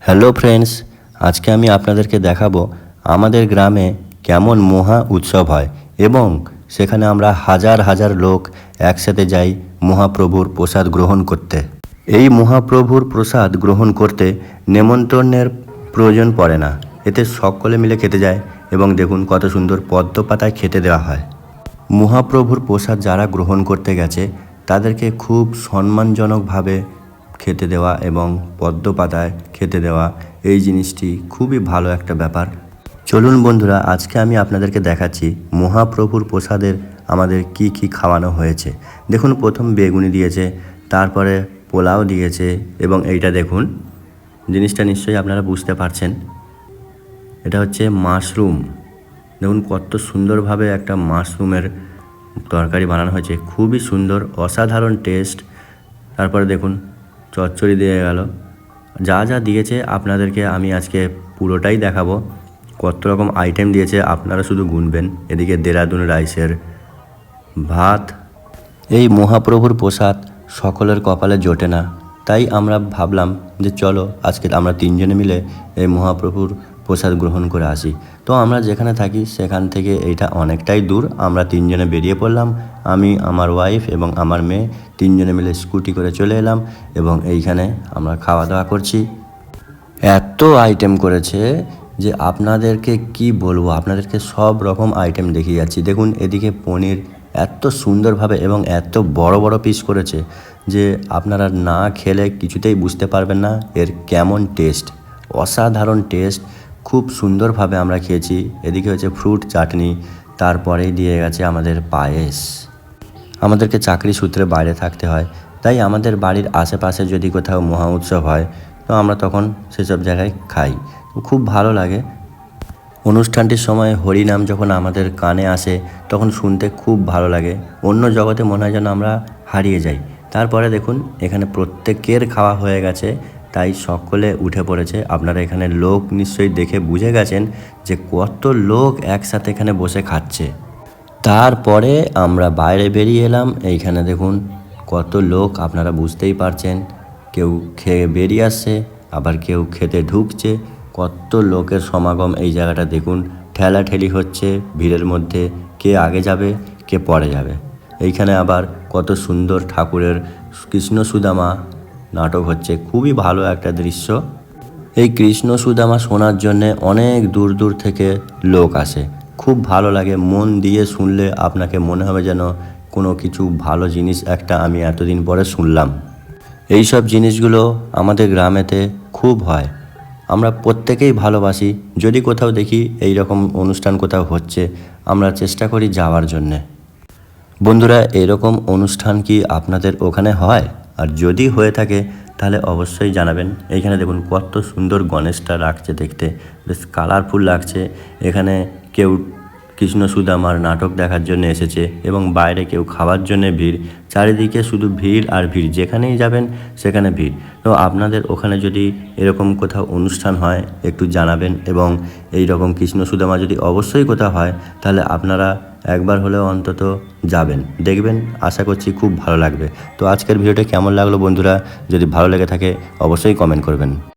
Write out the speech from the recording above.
Hello friends, আজকে আমি আপনাদেরকে দেখাবো আমাদের গ্রামে কেমন মহা উৎসব হয় এবং সেখানে আমরা হাজার হাজার লোক একসাথে যাই মহাপ্রভুর প্রসাদ গ্রহণ করতে। এই মহাপ্রভুর প্রসাদ গ্রহণ করতে নেমন্তন্নের প্রয়োজন পড়ে না, এতে সকলে মিলে খেতে যায় এবং দেখুন কত সুন্দর পদ্ম পাতায় খেতে দেওয়া হয়। মহাপ্রভুর প্রসাদ যারা গ্রহণ করতে গেছে তাদেরকে খুব সম্মানজনকভাবে খেতে দেওয়া এবং পদ্ম পাতায় খেতে দেওয়া, এই জিনিসটি খুবই ভালো একটা ব্যাপার। চলুন বন্ধুরা, আজকে আমি আপনাদেরকে দেখাচ্ছি মহাপ্রভুর প্রসাদের আমাদের কি কি খাওয়ানো হয়েছে। দেখুন, প্রথম বেগুনি দিয়েছে, তারপরে পোলাও দিয়েছে এবং এইটা দেখুন, জিনিসটা নিশ্চয়ই আপনারা বুঝতে পারছেন, এটা হচ্ছে মাশরুম। দেখুন কত সুন্দরভাবে একটা মাশরুমের তরকারি বানানো হয়েছে, খুবই সুন্দর, অসাধারণ টেস্ট। তারপরে দেখুন চচ্চড়ি দিয়ে গেল, যা যা দিয়েছে আপনাদেরকে আমি আজকে পুরোটাই দেখাবো। কত রকম আইটেম দিয়েছে আপনারা শুধু গুনবেন। এদিকে দেরাদুন রাইসের ভাত। এই মহাপ্রভুর প্রসাদ সকলের কপালে জোটে না, তাই আমরা ভাবলাম যে চলো আজকে আমরা তিনজনে মিলে এই মহাপ্রভুর প্রসাদ গ্রহণ করে আসি। তো আমরা যেখানে থাকি সেখান থেকে এইটা অনেকটাই দূর, আমরা তিনজনে বেরিয়ে পড়লাম। আমি, আমার ওয়াইফ এবং আমার মেয়ে তিনজনে মিলে স্কুটি করে চলে এলাম এবং এইখানে আমরা খাওয়া দাওয়া করছি। এত আইটেম করেছে যে আপনাদেরকে কি বলবো, আপনাদেরকে সব রকম আইটেম দেখিয়ে যাচ্ছি। দেখুন এদিকে পনির এত সুন্দরভাবে এবং এত বড় বড় পিস করেছে যে আপনারা না খেলে কিছুতেই বুঝতে পারবেন না এর কেমন টেস্ট। অসাধারণ টেস্ট, খুব সুন্দরভাবে আমরা খেয়েছি। এদিকে হচ্ছে ফ্রুট চাটনি, তারপরেই দিয়ে গেছে আমাদের পায়েস। আমাদেরকে চাকরি সূত্রে বাইরে থাকতে হয়, তাই আমাদের বাড়ির আশেপাশে যদি কোথাও মহা উৎসব হয় তো আমরা তখন সেসব জায়গায় খাই, খুব ভালো লাগে। অনুষ্ঠানটির সময় হরিনাম যখন আমাদের কানে আসে তখন শুনতে খুব ভালো লাগে, অন্য জগতে মনে হয় যেন আমরা হারিয়ে যাই। তারপরে দেখুন এখানে প্রত্যেকের খাওয়া হয়ে গেছে, তাই সকলে উঠে পড়েছে। আপনারা এখানে লোক নিশ্চয়ই দেখে বুঝে গেছেন যে কত লোক একসাথে এখানে বসে খাচ্ছে। তারপরে আমরা বাইরে বেরিয়ে এলাম। এইখানে দেখুন কত লোক, আপনারা বুঝতেই পারছেন, কেউ খেয়ে বেরিয়ে আসছে, আবার কেউ খেতে ঢুকছে। কত লোকের সমাগম এই জায়গাটা দেখুন, ঠেলাঠেলি হচ্ছে ভিড়ের মধ্যে, কে আগে যাবে কে পরে যাবে। এইখানে আবার কত সুন্দর ঠাকুরের কৃষ্ণ সুদামা নাটক হচ্ছে, খুবই ভালো একটা দৃশ্য। এই কৃষ্ণ সুদামা শোনার জন্যে অনেক দূর দূর থেকে লোক আসে, খুব ভালো লাগে। মন দিয়ে শুনলে আপনাকে মনে হবে যেন কোনো কিছু ভালো জিনিস একটা আমি এতদিন পরে শুনলাম। এই সব জিনিসগুলো আমাদের গ্রামেতে খুব হয়, আমরা প্রত্যেকেই ভালোবাসি। যদি কোথাও দেখি এই রকম অনুষ্ঠান কোথাও হচ্ছে আমরা চেষ্টা করি যাওয়ার জন্যে। বন্ধুরা, এরকম অনুষ্ঠান কি আপনাদের ওখানে হয়? আর যদি হয়ে থাকে তাহলে অবশ্যই জানাবেন। এইখানে দেখুন কত সুন্দর গণেশটা লাগছে, দেখতে বেশ কালারফুল লাগছে। এখানে কেউ কৃষ্ণ সুদামার নাটক দেখার জন্য এসেছে এবং বাইরে কেউ খাওয়ার জন্য ভিড়। চারিদিকে শুধু ভিড় আর ভিড়, যেখানেই যাবেন সেখানে ভিড়। তো আপনাদের ওখানে যদি এরকম কোথাও অনুষ্ঠান হয় একটু জানাবেন, এবং এই রকম কৃষ্ণ সুদামা যদি অবশ্যই কোথাও হয় তাহলে আপনারা একবার হলেও অন্তত যাবেন, দেখবেন, আশা করছি খুব ভালো লাগবে। তো আজকের ভিডিওটা কেমন লাগলো বন্ধুরা, যদি ভালো লেগে থাকে অবশ্যই কমেন্ট করবেন।